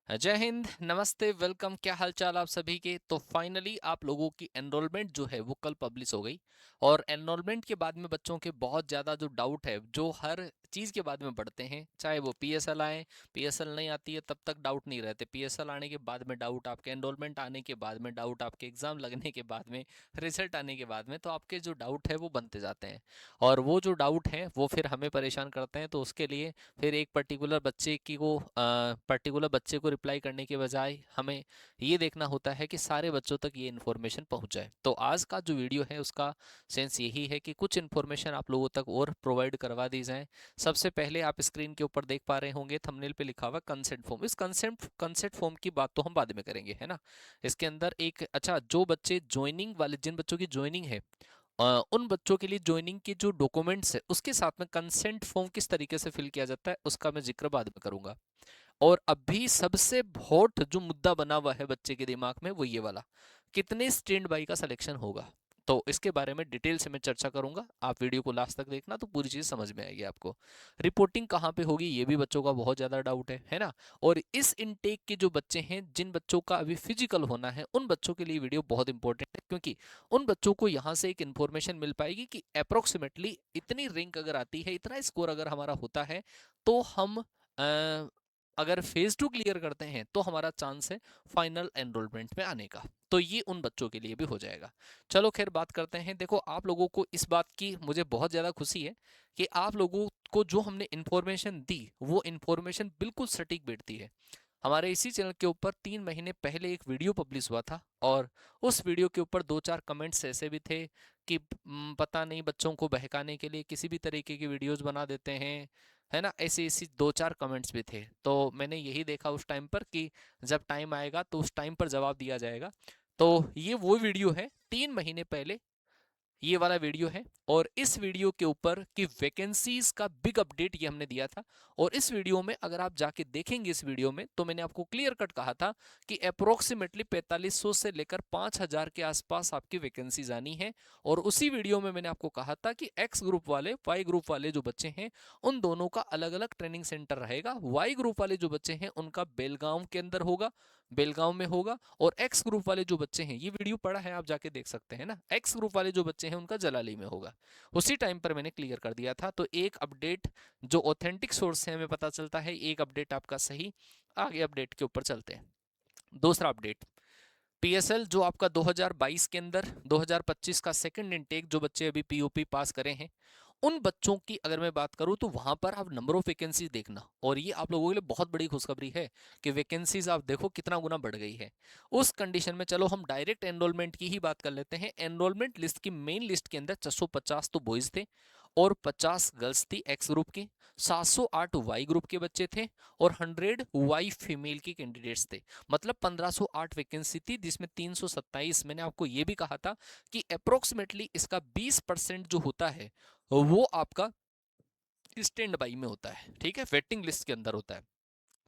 जय हिंद, नमस्ते, वेलकम। क्या हाल चाल आप सभी के। तो फाइनली आप लोगों की एनरोलमेंट जो है वो कल पब्लिश हो गई। और एनरोलमेंट के बाद में बच्चों के बहुत ज़्यादा जो डाउट है, जो हर चीज़ के बाद में बढ़ते हैं, चाहे वो पीएसएल आए, पीएसएल नहीं आती है तब तक डाउट नहीं रहते, पीएसएल आने के बाद में डाउट, आपके एनरोलमेंट आने के बाद में डाउट, आपके एग्ज़ाम लगने के बाद में, रिजल्ट आने के बाद में, तो आपके जो डाउट है वो बनते जाते हैं। और वो जो डाउट हैं वो फिर हमें परेशान करते हैं। तो उसके लिए फिर एक पर्टिकुलर बच्चे को रिप्लाई करने के बजाय हमें ये देखना होता है कि सारे बच्चों तक ये इन्फॉर्मेशन पहुंच जाए। तो आज का जो वीडियो है उसका सेंस यही है कि कुछ इन्फॉर्मेशन आप लोगों तक और प्रोवाइड करवा दी जाए। सबसे पहले आप स्क्रीन के ऊपर देख पा रहे होंगे, थंबनेल पे लिखा हुआ कंसेंट फॉर्म। इस कंसेंट फॉर्म की बात तो हम बाद में करेंगे, है ना। इसके अंदर एक अच्छा, जो बच्चे ज्वाइनिंग वाले, जिन बच्चों की ज्वाइनिंग है, उन बच्चों के लिए ज्वाइनिंग के जो डॉक्यूमेंट्स है उसके साथ में कंसेंट फॉर्म किस तरीके से फिल किया जाता है उसका मैं जिक्र बाद में करूंगा। और अभी सबसे हॉट जो मुद्दा बना हुआ है बच्चे के दिमाग में वो ये वाला, कितने स्टैंड बाई का सिलेक्शन होगा। तो इसके बारे में डिटेल से मैं चर्चा करूंगा। आप वीडियो को लास्ट तक देखना तो पूरी चीज समझ में आएगी आपको। रिपोर्टिंग कहाँ पे होगी ये भी बच्चों का बहुत ज्यादा डाउट है ना। और इस इनटेक के जो बच्चे हैं, जिन बच्चों का अभी फिजिकल होना है, उन बच्चों के लिए वीडियो बहुत इंपॉर्टेंट है, क्योंकि उन बच्चों को यहाँ से एक इन्फॉर्मेशन मिल पाएगी कि अप्रोक्सीमेटली इतनी रैंक अगर आती है, इतना स्कोर अगर हमारा होता है, तो हम अगर फेज 2 क्लियर करते हैं तो हमारा चांस है फाइनल एनरोलमेंट में आने का। तो ये उन बच्चों के लिए भी हो जाएगा। चलो खैर बात करते हैं। देखो, आप लोगों को इस बात की मुझे बहुत ज़्यादा खुशी है कि आप लोगों को जो हमने इन्फॉर्मेशन दी वो इन्फॉर्मेशन बिल्कुल सटीक बैठती है। हमारे इसी चैनल के ऊपर 3 महीने पहले एक वीडियो पब्लिश हुआ था, और उस वीडियो के ऊपर 2-4 कमेंट्स ऐसे भी थे कि पता नहीं बच्चों को बहकाने के लिए किसी भी तरीके की वीडियोस बना देते हैं, है ना। ऐसे ऐसी 2-4 कमेंट्स भी थे। तो मैंने यही देखा उस टाइम पर कि जब टाइम आएगा तो उस टाइम पर जवाब दिया जाएगा। तो ये वो वीडियो है 3 महीने पहले, ये वाला वीडियो है। और इस वीडियो के ऊपर की वैकेंसीज का बिग अपडेट ये हमने दिया था। और इस वीडियो में अगर आप जाके देखेंगे इस वीडियो में, तो मैंने आपको क्लियर कट कहा था कि अप्रोक्सीमेटली 4500 से लेकर 5000 के आसपास आपकी वैकेंसीज आनी है। और उसी वीडियो में मैंने आपको कहा था कि एक्स ग्रुप वाले, वाई ग्रुप वाले जो बच्चे हैं, उन दोनों का अलग अलग ट्रेनिंग सेंटर रहेगा। वाई ग्रुप वाले जो बच्चे हैं उनका बेलगांव के अंदर होगा, बेलगांव में होगा। और एक्स ग्रुप वाले जो बच्चे हैं, ये वीडियो पड़ा है, आप जाके देख सकते हैं ना, एक्स ग्रुप वाले जो बच्चे हैं उनका जलाली में होगा। उसी टाइम पर मैंने क्लियर कर दिया था। तो एक अपडेट जो ऑथेंटिक सोर्स से हमें पता चलता है, एक अपडेट आपका सही। आगे अपडेट के ऊपर चलते हैं। दूसरा अपडेट, पीएसएल जो आपका 2022 के अंदर 2025 का सेकंड इनटेक, जो बच्चे अभी पीओपी पास करे हैं, उन बच्चों की अगर मैं बात करूं तो वहां पर आप नंबर ऑफ वैकेंसीज देखना। और ये आप लोगों के लिए बहुत बड़ी खुशखबरी है कि वैकेंसीज आप देखो कितना गुना बढ़ गई है। उस कंडीशन में चलो हम डायरेक्ट एनरोलमेंट की ही बात कर लेते हैं। एनरोलमेंट लिस्ट की मेन लिस्ट के अंदर 650 तो बॉयज थे और 50 गर्ल्स थी एक्स ग्रुप की, 708 वाई ग्रुप के बच्चे थे, और 100 वाई फीमेल के कैंडिडेट्स थे। मतलब 1508 वैकेंसी थी, जिसमें 327, मैंने आपको ये भी कहा था कि अप्रोक्सीमेटली इसका 20% जो होता है वो आपका स्टैंड बाई में होता है, ठीक है, वेटिंग लिस्ट के अंदर होता है।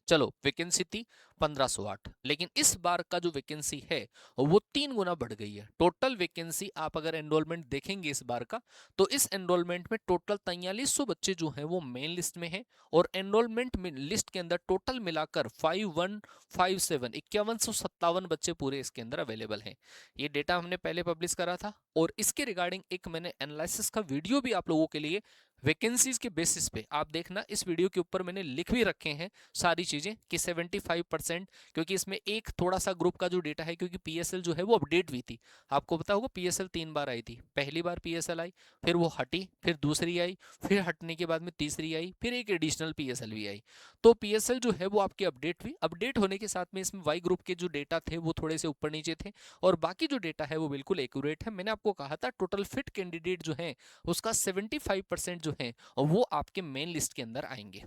चलो, वैकेंसी थी 1508, लेकिन इस बार का जो वैकेंसी है वो 3 गुना बढ़ गई है। टोटल वैकेंसी आप अगर एनरोलमेंट देखेंगे इस बार का, तो इस एनरोलमेंट में टोटल 4300 बच्चे जो हैं वो मेन लिस्ट में हैं। और एनरोलमेंट लिस्ट के अंदर टोटल मिलाकर 5157 बच्चे पूरे इसके अंदर अवेलेबल हैं। ये डेटा हमने पहले पब्लिश करा था। और इसके रिगार्डिंग एक मैंने एनालिसिस का वीडियो भी आप लोगों के लिए वैकेंसीज के बेसिस पे, आप देखना इस वीडियो के ऊपर मैंने लिख भी रखे हैं सारी चीजें कि 75%, क्योंकि इसमें एक थोड़ा सा ग्रुप का जो डेटा है, क्योंकि पीएसएल जो है वो अपडेट हुई थी। आपको पता होगा पीएसएल 3 बार आई थी। पहली बार पीएसएल आई, फिर वो हटी, फिर दूसरी आई, फिर हटने के बाद में तीसरी आई, फिर एक एडिशनल पीएसएल भी आई। तो पीएसएल जो है वो आपकी अपडेट हुई। अपडेट होने के साथ में इसमें वाई ग्रुप के जो डेटा थे वो थोड़े से ऊपर नीचे थे, और बाकी जो डेटा है वो बिल्कुल एक्यूरेट है। मैंने आपको कहा था टोटल फिट कैंडिडेट जो है उसका 75% जो है वो आपके मेन लिस्ट के अंदर आएंगे।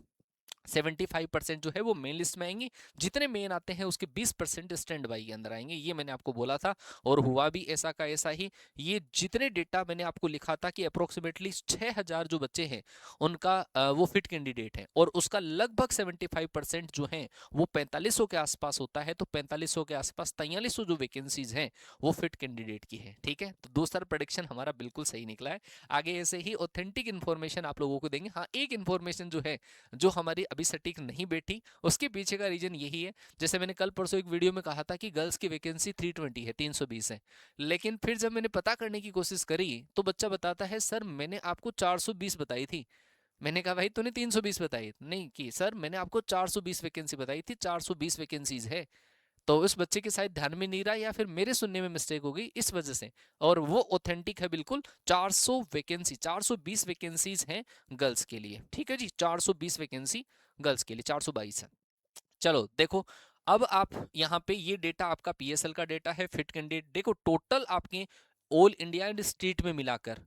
75% जो है वो मेन लिस्ट में आएंगे। जितने मेन आते हैं उसके 20% स्टैंड बाई के अंदर आएंगे, ये मैंने आपको बोला था। और हुआ भी ऐसा का ऐसा ही। ये जितने डेटा मैंने आपको लिखा था कि अप्रोक्सीमेटली 6000 जो बच्चे हैं उनका वो फिट कैंडिडेट है, और उसका लगभग 75% जो है वो 4500 के आसपास होता है। तो 4500 के आसपास 4300 जो वैकेंसीज हैं वो फिट कैंडिडेट की है, ठीक है। तो दूसरा प्रेडिक्शन हमारा बिल्कुल सही निकला है। आगे ऐसे ही ऑथेंटिक इन्फॉर्मेशन आप लोगों को देंगे। हाँ, एक इन्फॉर्मेशन जो है, जो हमारी अभी सटीक नहीं बैठी। उसके पीछे का रीजन यही है, जैसे मैंने कल परसों एक वीडियो में कहा था कि गर्ल्स की वैकेंसी 320 है, 320 है, लेकिन फिर जब मैंने पता करने की कोशिश करी तो बच्चा बताता है सर मैंने आपको 420 बताई थी। मैंने कहा भाई तूने 320 बताई नहीं कि सर मैंने आपको 420 वैकेंसी बताई थी, 420 वैकेंसीज है। तो उस बच्चे के शायद ध्यान में नहीं रहा या फिर मेरे सुनने में मिस्टेक हो गई इस वजह से, और वो ऑथेंटिक है बिल्कुल। 400 वैकेंसी, 420 वैकेंसीज हैं गर्ल्स के लिए, ठीक है जी, 420 वैकेंसी गर्ल्स के लिए, 422 है। चलो देखो, अब आप यहाँ पे ये डेटा आपका पीएसएल का डेटा है, फिट कैंडिडेट देखो टोटल आपके ऑल इंडिया एंड स्टेट में मिलाकर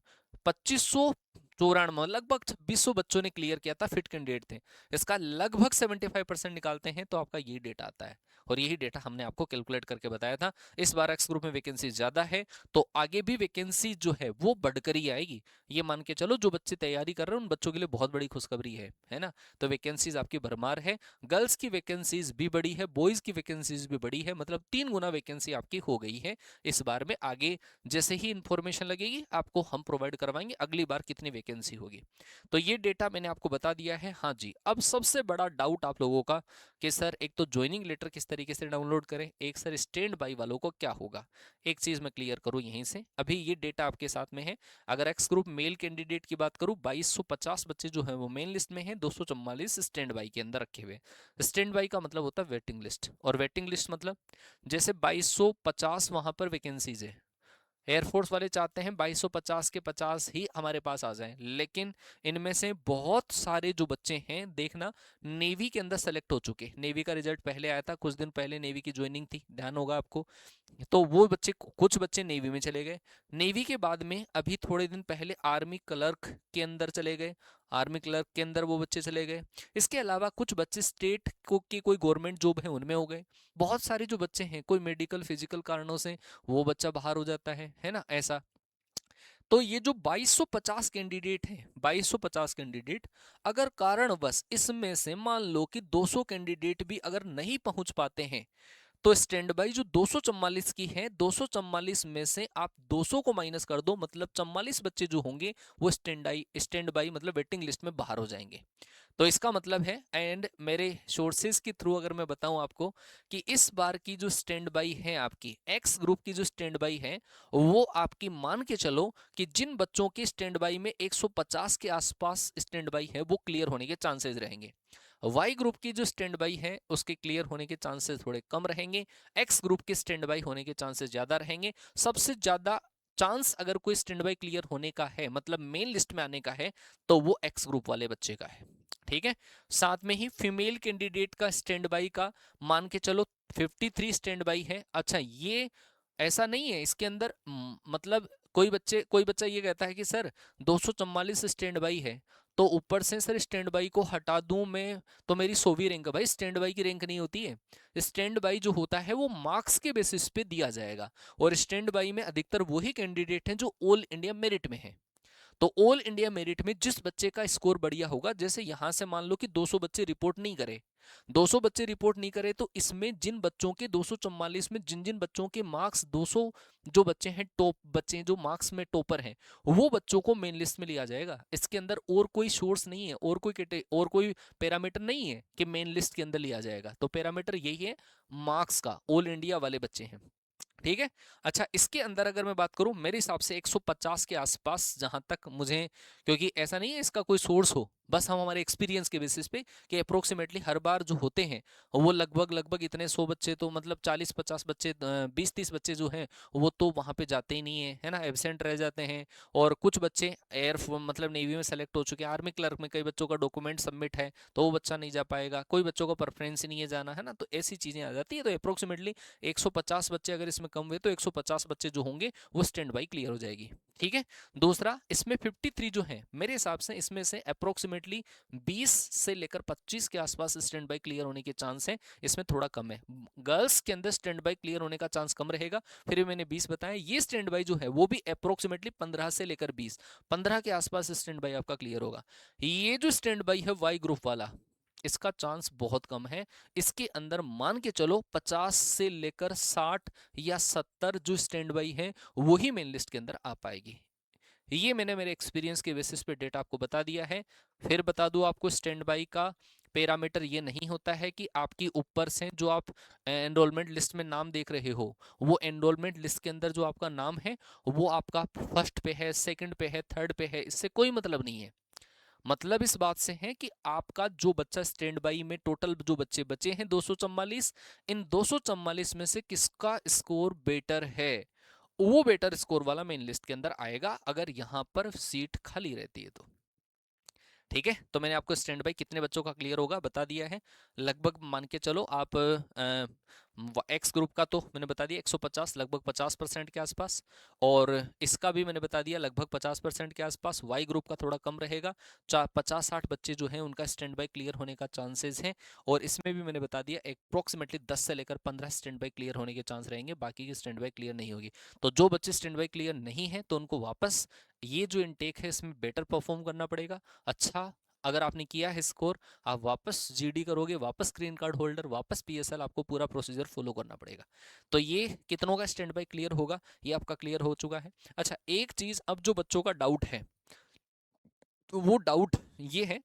2594 लगभग 2600 बच्चों ने क्लियर किया था, फिट कैंडिडेट थे। इसका लगभग 75% निकालते हैं तो आपका ये डेटा आता है, और यही डेटा हमने आपको कैलकुलेट करके बताया था। इस बार एक्स ग्रुप में वैकेंसी ज्यादा है तो आगे भी वैकेंसी जो है वो बढ़कर ही आएगी। ये मान के चलो जो बच्चे तैयारी कर रहे हैं उन बच्चों के लिए बहुत बड़ी खुशखबरी है ना। तो वैकेंसीज आपकी भरमार है, गर्ल्स की वैकेंसीज भी बड़ी है, बॉयज की वैकेंसीज भी बड़ी है, मतलब 3 गुना वैकेंसी आपकी हो गई है इस बार में। आगे जैसे ही इंफॉर्मेशन लगेगी आपको हम प्रोवाइड करवाएंगे अगली बार कितनी वैकेंसी होगी। तो ये डेटा मैंने आपको बता दिया है। हाँ जी, अब सबसे बड़ा डाउट आप लोगों का कि सर एक तो ज्वाइनिंग लेटर किस तरीके से डाउनलोड करें, एक सर स्टैंड बाई वालों को क्या होगा। एक चीज मैं क्लियर करूं यहीं से, अभी ये डेटा आपके साथ में है। अगर एक्स ग्रुप मेल कैंडिडेट की बात करूं 2250 बच्चे जो है वो मेन लिस्ट में है, 244 स्टैंड बाई के अंदर रखे हुए। स्टैंड बाई का मतलब होता है वेटिंग लिस्ट, और वेटिंग लिस्ट मतलब जैसे 2250 वहां पर वैकेंसीज है, एयरफोर्स वाले चाहते हैं 2250 के 50 ही हमारे पास आ जाएं, लेकिन इनमें से बहुत सारे जो बच्चे हैं देखना नेवी के अंदर सेलेक्ट हो चुके। नेवी का रिजल्ट पहले आया था, कुछ दिन पहले नेवी की ज्वाइनिंग थी, ध्यान होगा आपको। तो वो बच्चे, कुछ बच्चे नेवी में चले गए। नेवी के बाद में अभी थोड़े दिन पहले आर्मी क्लर्क के अंदर चले गए, आर्मी क्लर्क के अंदर वो बच्चे चले गए। इसके अलावा कुछ बच्चे स्टेट को की कोई गवर्नमेंट जॉब है उनमें हो गए। बहुत सारे जो बच्चे हैं कोई मेडिकल फिजिकल कारणों से वो बच्चा बाहर हो जाता है ना ऐसा। तो ये जो 2250 कैंडिडेट हैं, 2250 कैंडिडेट, अगर कारणवश इसमें से मान लो कि 200 कैंडिडेट भी अगर नहीं पहुंच पाते हैं तो स्टैंड बाई जो 244 की है, 244 में से आप 200 को माइनस कर दो, मतलब 44 बच्चे जो होंगे वो स्टैंड बाई मतलब वेटिंग लिस्ट में बाहर हो जाएंगे। तो इसका मतलब है, एंड मेरे सोर्सेज के थ्रू अगर मैं बताऊं आपको कि इस बार की जो स्टैंड बाई है आपकी एक्स ग्रुप की जो स्टैंड बाई है, वो आपकी मान के चलो कि जिन बच्चों की स्टैंड बाई में 150 के आसपास स्टैंड बाई है वो क्लियर होने के चांसेस रहेंगे। वाई ग्रुप की जो स्टैंड बाई है उसके क्लियर होने के चांसेस थोड़े कम रहेंगे, एक्स ग्रुप के स्टैंड बाई होने के चांसेस ज्यादा रहेंगे। सबसे ज्यादा चांस अगर कोई स्टैंड बाई क्लियर होने का है, मतलब मेन लिस्ट में आने का है, तो वो एक्स ग्रुप वाले बच्चे का है, ठीक है। साथ में ही फीमेल कैंडिडेट का स्टैंड बाई का मान के चलो 53 स्टैंड बाई है। अच्छा, ये ऐसा नहीं है इसके अंदर मतलब कोई बच्चा ये कहता है कि सर 244 स्टैंड बाई है तो ऊपर से सर स्टैंड बाई को हटा दूं मैं तो मेरी 100वीं रैंक है। भाई स्टैंड बाई की रैंक नहीं होती है, स्टैंड बाई जो होता है वो मार्क्स के बेसिस पे दिया जाएगा, और स्टैंड बाई में अधिकतर वही कैंडिडेट हैं जो ऑल इंडिया मेरिट में है। तो ऑल इंडिया मेरिट में जिस बच्चे का स्कोर बढ़िया होगा, जैसे यहां से मान लो कि 200 बच्चे रिपोर्ट नहीं करे, 200 बच्चे रिपोर्ट नहीं करे, तो इसमें जिन बच्चों के 244 में जिन जिन बच्चों के मार्क्स 200 जो बच्चे हैं टॉप बच्चे हैं जो मार्क्स में टॉपर हैं, वो बच्चों को मेन लिस्ट में लिया जाएगा। इसके अंदर और कोई सोर्स नहीं है, और कोई पैरामीटर नहीं है कि मेन लिस्ट के अंदर लिया जाएगा। तो पैरामीटर यही है मार्क्स का, ऑल इंडिया वाले बच्चे हैं, ठीक है। अच्छा, इसके अंदर अगर मैं बात करूं मेरे हिसाब से 150 के आसपास, जहां तक मुझे, क्योंकि ऐसा नहीं है इसका कोई सोर्स हो, बस हम हमारे एक्सपीरियंस के बेसिस पे कि अप्रोक्सीमेटली हर बार जो होते हैं वो लगभग इतने 100 बच्चे तो मतलब 40-50 बच्चे 20-30 बच्चे जो हैं वो तो वहां पे जाते ही नहीं है ना, एब्सेंट रह जाते हैं। और कुछ बच्चे मतलब नेवी में सेलेक्ट हो चुके हैं, आर्मी क्लर्क में कई बच्चों का डॉक्यूमेंट सबमिट है तो वो बच्चा नहीं जा पाएगा, कोई बच्चों को प्रेफरेंस ही नहीं है जाना, है ना। तो ऐसी चीजें आ जाती है। तो अप्रोक्सीमेटली 150 बच्चे अगर इसमें कम हुए तो 150 बच्चे जो होंगे वो स्टैंड बाई क्लियर हो जाएगी, ठीक है। दूसरा, इसमें 53 जो है मेरे हिसाब से इसमें से अप्रोक्सीमेटली 20 से लेकर 25 के आसपास स्टैंड बाई क्लियर होने के चांस है, इसमें थोड़ा कम है। गर्ल्स के अंदर स्टैंड बाई क्लियर होने का चांस कम रहेगा। फिर मैंने 20 बताया, ये स्टैंड बाई जो है वो भी अप्रोक्सीमेटली 15 से लेकर 20, 15 के आसपास स्टैंड बाई आपका क्लियर होगा। ये जो स्टैंड बाई है वाई ग्रुप वाला, इसका चांस बहुत कम है। इसके अंदर मान के चलो 50 से लेकर 60 या 70 जो स्टैंड बाई है वही मेन लिस्ट के अंदर आ पाएगी। ये मैंने मेरे एक्सपीरियंस के बेसिस पे डेटा आपको बता दिया है। फिर बता दूं आपको स्टैंड बाई का पैरामीटर ये नहीं होता है कि आपकी ऊपर से जो आप एनरोलमेंट लिस्ट में नाम देख रहे हो, वो एनरोलमेंट लिस्ट के अंदर जो आपका नाम है वो आपका फर्स्ट पे है, सेकंड पे है, थर्ड पे है, इससे कोई मतलब नहीं है। मतलब इस बात से है कि आपका जो बच्चा स्टैंड बाई में टोटल जो बच्चे बचे हैं 244, इन 244 में से किसका स्कोर बेटर है, वो बेटर स्कोर वाला मेन लिस्ट के अंदर आएगा अगर यहां पर सीट खाली रहती है तो। ठीक है, तो मैंने आपको स्टैंड बाई कितने बच्चों का क्लियर होगा बता दिया है। लगभग मान के चलो आप एक्स ग्रुप का तो मैंने बता दिया 150, लगभग 50% के आसपास, और इसका भी मैंने बता दिया लगभग 50% के आसपास। वाई ग्रुप का थोड़ा कम रहेगा, 50-60 बच्चे जो हैं उनका स्टैंड बाई क्लियर होने का चांसेस है, और इसमें भी मैंने बता दिया अप्रोक्सीमेटली 10 से लेकर 15 स्टैंड बाई क्लियर होने के चांस रहेंगे, बाकी की स्टैंड बाई क्लियर नहीं होगी। तो जो बच्चे स्टैंड बाई क्लियर नहीं है तो उनको वापस ये जो इनटेक है इसमें बेटर परफॉर्म करना पड़ेगा। अच्छा, अगर आपने किया है स्कोर, आप वापस जीडी करोगे, वापस ग्रीन कार्ड होल्डर, वापस पीएसएल, आपको पूरा प्रोसीजर फॉलो करना पड़ेगा। तो ये कितनों का स्टैंड बाय क्लियर होगा, ये आपका क्लियर हो चुका है। अच्छा, एक चीज अब जो बच्चों का डाउट है, तो वो डाउट ये है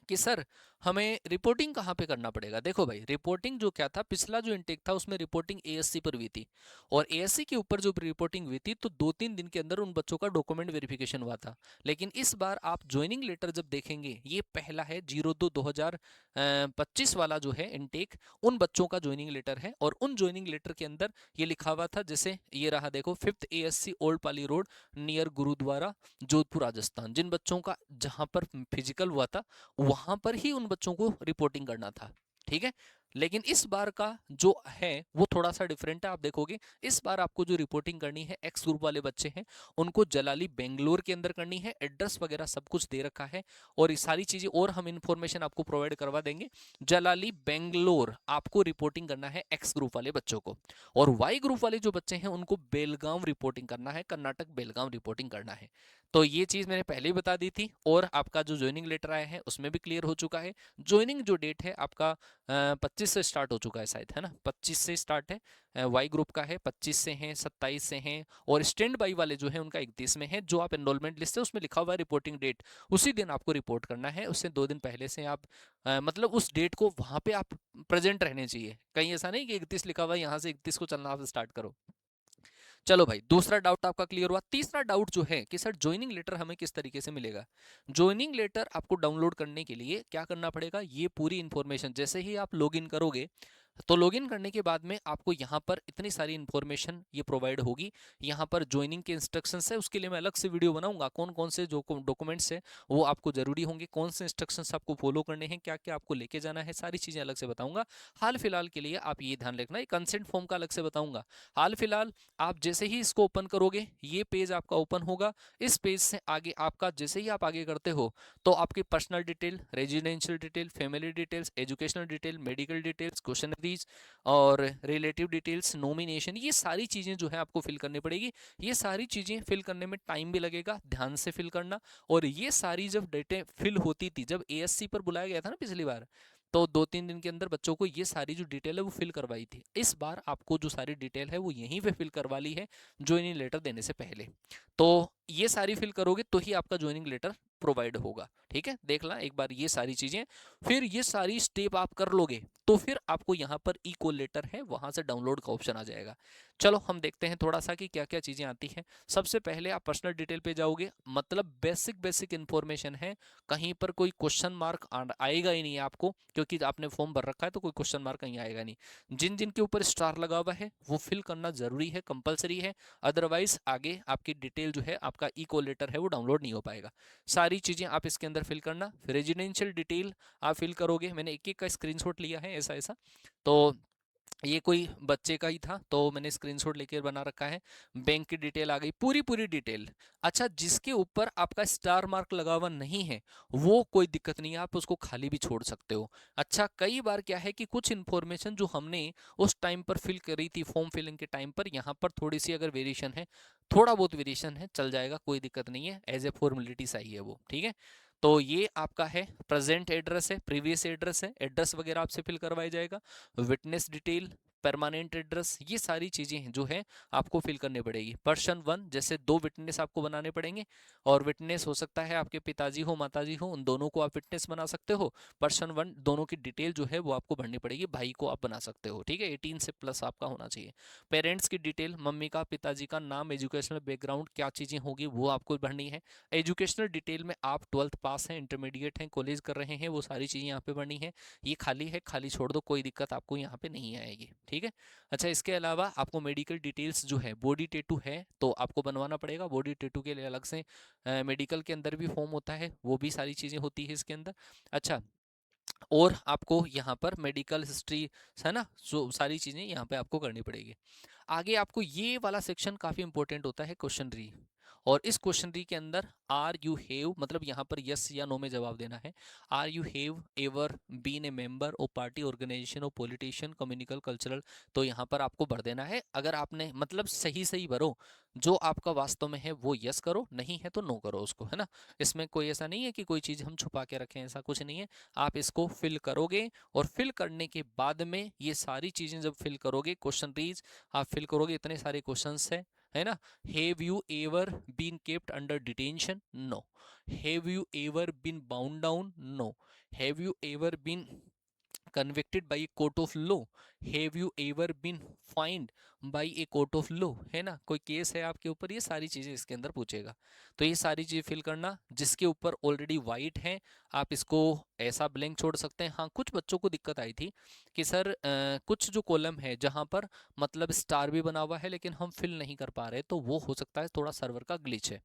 कि सर हमें रिपोर्टिंग कहाँ पे करना पड़ेगा। देखो भाई, रिपोर्टिंग जो क्या था, पिछला जो इनटेक था उसमें रिपोर्टिंग एएससी पर हुई थी, और एएससी के ऊपर जो रिपोर्टिंग हुई थी तो 2-3 दिन के अंदर उन बच्चों का डॉक्यूमेंट वेरिफिकेशन हुआ था। लेकिन इस बार आप ज्वाइनिंग लेटर जब देखेंगे, ये पहला है 02/2025 वाला जो है इनटेक, उन बच्चों का ज्वाइनिंग लेटर है, और उन ज्वाइनिंग लेटर के अंदर ये लिखा हुआ था, जैसे ये रहा देखो, 5th एएससी ओल्ड पाली रोड नियर गुरुद्वारा जोधपुर राजस्थान। जिन बच्चों का जहां पर फिजिकल हुआ था वहां पर ही उन बच्चों को रिपोर्टिंग करना था। ठीक है, लेकिन इस बार का जो है वो थोड़ा सा डिफरेंट है। आप देखोगे इस बार आपको जो रिपोर्टिंग करनी है, एक्स ग्रुप वाले बच्चे हैं उनको जलाली बेंगलोर के अंदर करनी है, एड्रेस वगैरह सब कुछ दे रखा है, और ये सारी चीजें और हम इंफॉर्मेशन आपको प्रोवाइड करवा देंगे। जलाली बेंगलोर आपको रिपोर्टिंग करना है एक्स ग्रुप वाले बच्चों को, और वाई ग्रुप वाले जो बच्चे हैं उनको बेलगांव रिपोर्टिंग करना है, कर्नाटक बेलगांव रिपोर्टिंग करना है। तो ये चीज मैंने पहले ही बता दी थी, और आपका जो ज्वाइनिंग लेटर आया है उसमें भी क्लियर हो चुका है। ज्वाइनिंग जो डेट है आपका 25 से स्टार्ट हो चुका है शायद, है ना, 25 से स्टार्ट है। वाई ग्रुप का है 25 से है, 27 से है, और स्टैंड बाई वाले जो है उनका 31 में है। जो आप एनरोलमेंट लिस्ट है उसमें लिखा हुआ है रिपोर्टिंग डेट, उसी दिन आपको रिपोर्ट करना है। उससे 2 दिन पहले से आप मतलब उस डेट को वहां पे आप प्रेजेंट रहने चाहिए। कहीं ऐसा नहीं कि 31 लिखा हुआ है यहाँ से 31 को चलना आप स्टार्ट करो। चलो भाई, दूसरा डाउट आपका क्लियर हुआ। तीसरा डाउट जो है कि सर ज्वाइनिंग लेटर हमें किस तरीके से मिलेगा। ज्वाइनिंग लेटर आपको डाउनलोड करने के लिए क्या करना पड़ेगा, ये पूरी इंफॉर्मेशन जैसे ही आप लॉगिन करोगे, तो लॉगिन करने के बाद में आपको यहाँ पर इतनी सारी इंफॉर्मेशन ये प्रोवाइड होगी। यहाँ पर ज्वाइनिंग के इंस्ट्रक्शंस है, उसके लिए मैं अलग से वीडियो बनाऊंगा, कौन कौन से जो डॉक्यूमेंट्स है वो आपको जरूरी होंगे, कौन से इंस्ट्रक्शंस आपको फॉलो करने हैं, क्या क्या आपको लेके जाना है, सारी चीजें अलग से बताऊंगा। हाल फिलहाल के लिए आप ये ध्यान रखना, कंसेंट फॉर्म का अलग से बताऊंगा। हाल फिलहाल आप जैसे ही इसको ओपन करोगे, ये पेज आपका ओपन होगा। इस पेज से आगे आपका जैसे ही आप आगे करते हो तो आपकी personal detail, residential detail, family details, educational detail, medical details, questionnaires और रिलेटिव डिटेल्स, नॉमिनेशन, ये सारी चीज़ें जो है आपको फिल करनी पड़ेगी। ये सारी चीज़ें फिल करने में टाइम भी लगेगा, ध्यान से फिल करना। और ये सारी जब डेटे फिल होती थी, जब एएससी पर बुलाया गया था ना पिछली बार, तो 2-3 दिन के अंदर बच्चों को ये सारी जो डिटेल है वो फिल करवाई थी। इस बार आपको जो सारी डिटेल है वो यहीं पे फिल करवा ली है ज्वाइनिंग लेटर देने से पहले। तो ये सारी फिल करोगे तो ही आपका ज्वाइनिंग लेटर प्रोवाइड होगा। ठीक है, देख ला एक बार ये सारी चीजें, फिर ये सारी स्टेप आप कर लोगे तो फिर आपको यहाँ पर ई कॉल लेटर है वहां से डाउनलोड का ऑप्शन आ जाएगा। चलो हम देखते हैं थोड़ा सा कि क्या क्या चीजें आती हैं। सबसे पहले आप पर्सनल डिटेल पे जाओगे, मतलब बेसिक बेसिक इंफॉर्मेशन है, कहीं पर कोई क्वेश्चन मार्क आएगा ही नहीं आपको, क्योंकि आपने फॉर्म भर रखा है तो कोई क्वेश्चन मार्क कहीं आएगा नहीं। जिन जिन के ऊपर स्टार लगा हुआ है वो फिल करना जरूरी है, कंपलसरी है, अदरवाइज आगे आपकी डिटेल जो है, आपका ई कॉल लेटर है वो डाउनलोड नहीं हो पाएगा। सारी चीजें आप इसके अंदर फिल करना। रेजिडेंशियल डिटेल आप फिल करोगे, मैंने एक एक का स्क्रीनशॉट लिया है ऐसा ऐसा, तो ये कोई बच्चे का ही था तो मैंने स्क्रीनशॉट लेकर बना रखा है। बैंक की डिटेल आ गई, पूरी पूरी डिटेल। अच्छा, जिसके ऊपर आपका स्टार मार्क लगा हुआ नहीं है वो कोई दिक्कत नहीं है, आप उसको खाली भी छोड़ सकते हो। अच्छा, कई बार क्या है कि कुछ इन्फॉर्मेशन जो हमने उस टाइम पर फिल करी थी फॉर्म फिलिंग के टाइम पर, यहाँ पर थोड़ी सी अगर वेरिएशन है, थोड़ा बहुत वेरिएशन है, चल जाएगा, कोई दिक्कत नहीं है, एज ए फॉर्मेलिटी सही है वो। ठीक है, तो ये आपका है प्रेजेंट एड्रेस है, प्रीवियस एड्रेस है, एड्रेस वगैरह आपसे फिल करवाया जाएगा। विटनेस डिटेल, परमानेंट एड्रेस, ये सारी चीज़ें जो है आपको फिल करनी पड़ेगी। पर्सन 1 जैसे 2 विटनेस आपको बनाने पड़ेंगे, और विटनेस हो सकता है आपके पिताजी हो माताजी हो, उन दोनों को आप विटनेस बना सकते हो। पर्सन 1 दोनों की डिटेल जो है वो आपको भरनी पड़ेगी, भाई को आप बना सकते हो, ठीक है, 18 से प्लस आपका होना चाहिए। पेरेंट्स की डिटेल, मम्मी का पिताजी का नाम, एजुकेशनल बैकग्राउंड, क्या चीज़ें होगी वो आपको भरनी है। एजुकेशनल डिटेल में आप 12th पास हैं, इंटरमीडिएट हैं, कॉलेज कर रहे हैं, वो सारी चीज़ें यहाँ पे भरनी है। ये खाली है, खाली छोड़ दो, कोई दिक्कत आपको यहाँ पे नहीं आएगी, ठीक है। अच्छा, इसके अलावा आपको मेडिकल डिटेल्स जो है, बॉडी टेटू है तो आपको बनवाना पड़ेगा, बॉडी टेटू के लिए अलग से मेडिकल के अंदर भी फॉर्म होता है, वो भी सारी चीज़ें होती है इसके अंदर। अच्छा, और आपको यहाँ पर मेडिकल हिस्ट्री है ना, जो सारी चीज़ें यहाँ पे आपको करनी पड़ेगी। आगे आपको ये वाला सेक्शन काफ़ी इंपॉर्टेंट होता है, क्वेश्चनरी। और इस क्वेश्चनरी के अंदर आर यू हैव, मतलब यहाँ पर यस या नो में जवाब देना है। Are you have ever been a member of party, organisation और पॉलिटिशियन, कम्युनिकल, कल्चरल, तो यहाँ पर आपको भर देना है। अगर आपने मतलब सही सही भरो, जो आपका वास्तव में है वो यस करो, नहीं है तो नो करो उसको, है ना। इसमें कोई ऐसा नहीं है कि कोई चीज़ हम छुपा के रखें, ऐसा कुछ नहीं है। आप इसको फिल करोगे, और फिल करने के बाद में ये सारी चीज़ें जब फिल करोगे, क्वेश्चनरीज आप फिल करोगे, इतने सारे क्वेश्चंस है ना। Have you ever been kept under detention? No. Have you ever been bound down? No. Have you ever been convicted by a court of law? Have you ever been fined by a court of law? है ना, कोई case है आपके ऊपर, ये सारी चीजें इसके अंदर पूछेगा। तो ये सारी चीजें फिल करना, जिसके ऊपर ऑलरेडी वाइट है आप इसको ऐसा ब्लैंक छोड़ सकते हैं। हाँ, कुछ बच्चों को दिक्कत आई थी कि सर कुछ जो कॉलम है जहां पर मतलब स्टार भी बना हुआ है लेकिन हम फिल नहीं कर पा रहे, तो वो हो सकता है थोड़ा सर्वर का ग्लिच है।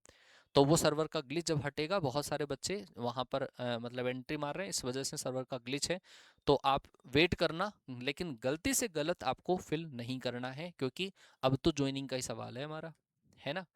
तो वो सर्वर का ग्लिच जब हटेगा, बहुत सारे बच्चे वहाँ पर मतलब एंट्री मार रहे हैं, इस वजह से सर्वर का ग्लिच है, तो आप वेट करना। लेकिन गलती से गलत आपको फिल नहीं करना है, क्योंकि अब तो ज्वाइनिंग का ही सवाल है हमारा, है ना।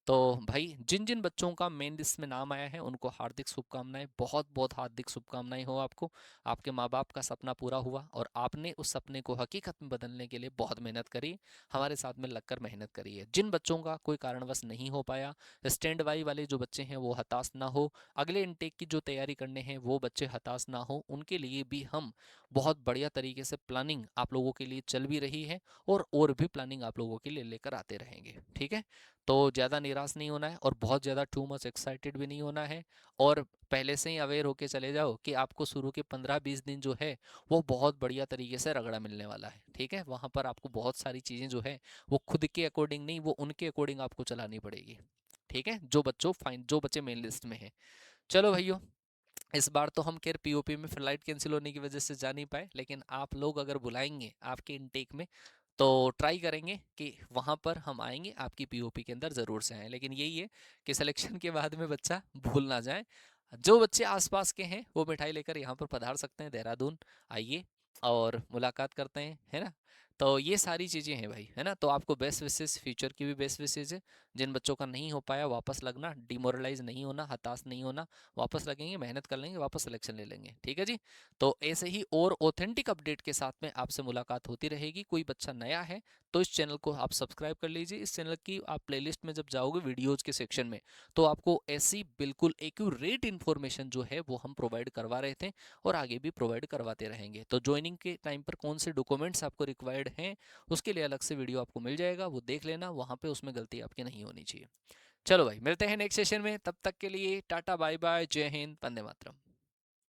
तो भाई, जिन जिन बच्चों का मेन लिस्ट में नाम आया है उनको हार्दिक शुभकामनाएं, बहुत बहुत हार्दिक शुभकामनाएं हो आपको। आपके माँ बाप का सपना पूरा हुआ, और आपने उस सपने को हकीकत में बदलने के लिए बहुत मेहनत करी, हमारे साथ में लगकर मेहनत करी है। जिन बच्चों का कोई कारणवश नहीं हो पाया, स्टैंड बाई वाले जो बच्चे हैं वो हताश ना हो, अगले इनटेक की जो तैयारी करने हैं वो बच्चे हताश ना हो, उनके लिए भी हम बहुत बढ़िया तरीके से प्लानिंग आप लोगों के लिए चल भी रही है, और भी प्लानिंग आप लोगों के लिए लेकर आते रहेंगे, ठीक है। तो ज़्यादा निराश नहीं होना है, और बहुत ज़्यादा टू मच एक्साइटेड भी नहीं होना है। और पहले से ही अवेयर होके चले जाओ कि आपको शुरू के 15-20 दिन जो है वो बहुत बढ़िया तरीके से रगड़ा मिलने वाला है, ठीक है। वहाँ पर आपको बहुत सारी चीज़ें जो है वो खुद के अकॉर्डिंग नहीं, वो उनके अकॉर्डिंग आपको चलानी पड़ेगी, ठीक है, जो बच्चे मेन लिस्ट में हैं। चलो भाइयों, इस बार तो हम खैर पीओपी में फ्लाइट कैंसिल होने की वजह से जा नहीं पाए, लेकिन आप लोग अगर बुलाएंगे आपके इनटेक में तो ट्राई करेंगे कि वहाँ पर हम आएंगे, आपकी पीओपी के अंदर ज़रूर से आएँ। लेकिन यही है कि सिलेक्शन के बाद में बच्चा भूल ना जाए। जो बच्चे आसपास के हैं वो मिठाई लेकर यहाँ पर पधार सकते हैं, देहरादून आइए और मुलाकात करते हैं, है ना। तो ये सारी चीज़ें हैं भाई, है ना। तो आपको बेस्ट विशेस, फ्यूचर की भी बेस्ट विशेस है। जिन बच्चों का नहीं हो पाया वापस लगना, डिमोरलाइज नहीं होना, हताश नहीं होना, वापस लगेंगे, मेहनत कर लेंगे, वापस सिलेक्शन ले लेंगे, ठीक है जी। तो ऐसे ही और ऑथेंटिक अपडेट के साथ में आपसे मुलाकात होती रहेगी। कोई बच्चा नया है तो इस चैनल को आप सब्सक्राइब कर लीजिए। इस चैनल की आप प्लेलिस्ट में जब जाओगे वीडियोज़ के सेक्शन में, तो आपको ऐसी बिल्कुल एक्यूरेट इन्फॉर्मेशन जो है वो हम प्रोवाइड करवा रहे थे, और आगे भी प्रोवाइड करवाते रहेंगे। तो ज्वाइनिंग के टाइम पर कौन से डॉक्यूमेंट्स आपको रिक्वायर्ड हैं, उसके लिए अलग से वीडियो आपको मिल जाएगा, वो देख लेना, वहाँ पे उसमें गलती आपकी नहीं होनी चाहिए। चलो भाई, मिलते हैं नेक्स्ट सेशन में, तब तक के लिए टाटा बाय बाय, जय हिंद, वंदे मातरम।